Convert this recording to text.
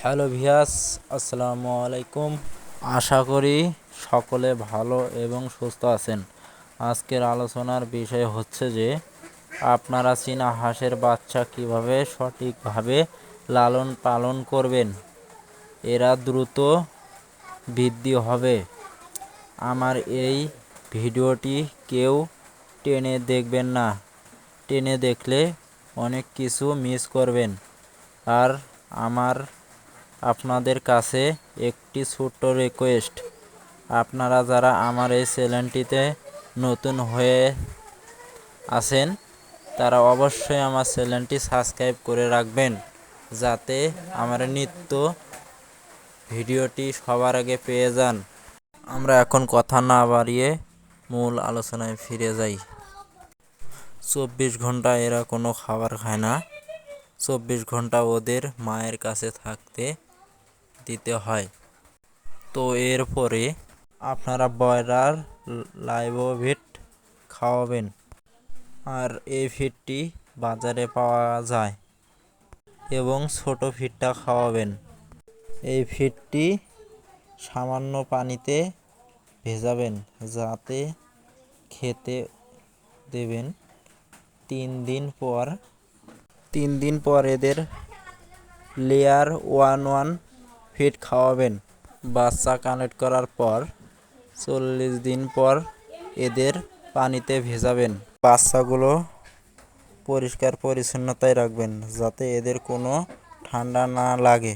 Hello ভিয়াস, আসসালামু আলাইকুম। আশা করি সকলে ভালো এবং সুস্থ আছেন। আজকের আলোচনার বিষয় হচ্ছে যে আপনারা চীনা হাঁসের বাচ্চা কিভাবে সঠিকভাবে লালন পালন করবেন, এরা দ্রুত বৃদ্ধি হবে। আমার এই ভিডিওটি কেউ টেনে দেখবেন না, টেনে দেখলে অনেক কিছু মিস করবেন। আর আপনাদের কাছে একটি ছোট্ট রিকোয়েস্ট, আপনারা যারা আমার এই চ্যানেলটিতে নতুন হয়ে আছেন তারা অবশ্যই আমার চ্যানেলটি সাবস্ক্রাইব করে রাখবেন, যাতে আমার নিত্য ভিডিওটি সবার আগে পেয়ে যান। আমরা এখন কথা না বাড়িয়ে মূল আলোচনায় ফিরে যাই। 24 ঘন্টা এরা কোনো খাবার খায় না। 24 ঘন্টা ওদের মায়ের কাছে থাকতে দিতে হয়। তো এরপরে আপনারা ব্রয়লার লাইভ খাওয়াবেন, আর এই ফিডটি বাজারে পাওয়া যায়, এবং ছোট ফিডটা খাওয়াবেন। এই ফিডটি সামান্য পানিতে ভেজাবেন, যাতে খেতে দেবেন। 3 দিন পর এদের লেয়ার 1 ফিড খাওয়াবেন। বাচ্চা কানেক্ট করার পর 40 দিন পর এদের পানিতে ভেজাবেন। বাচ্চাগুলো পরিষ্কার পরিচ্ছন্নতায় রাখবেন, যাতে এদের কোনো ঠান্ডা না লাগে।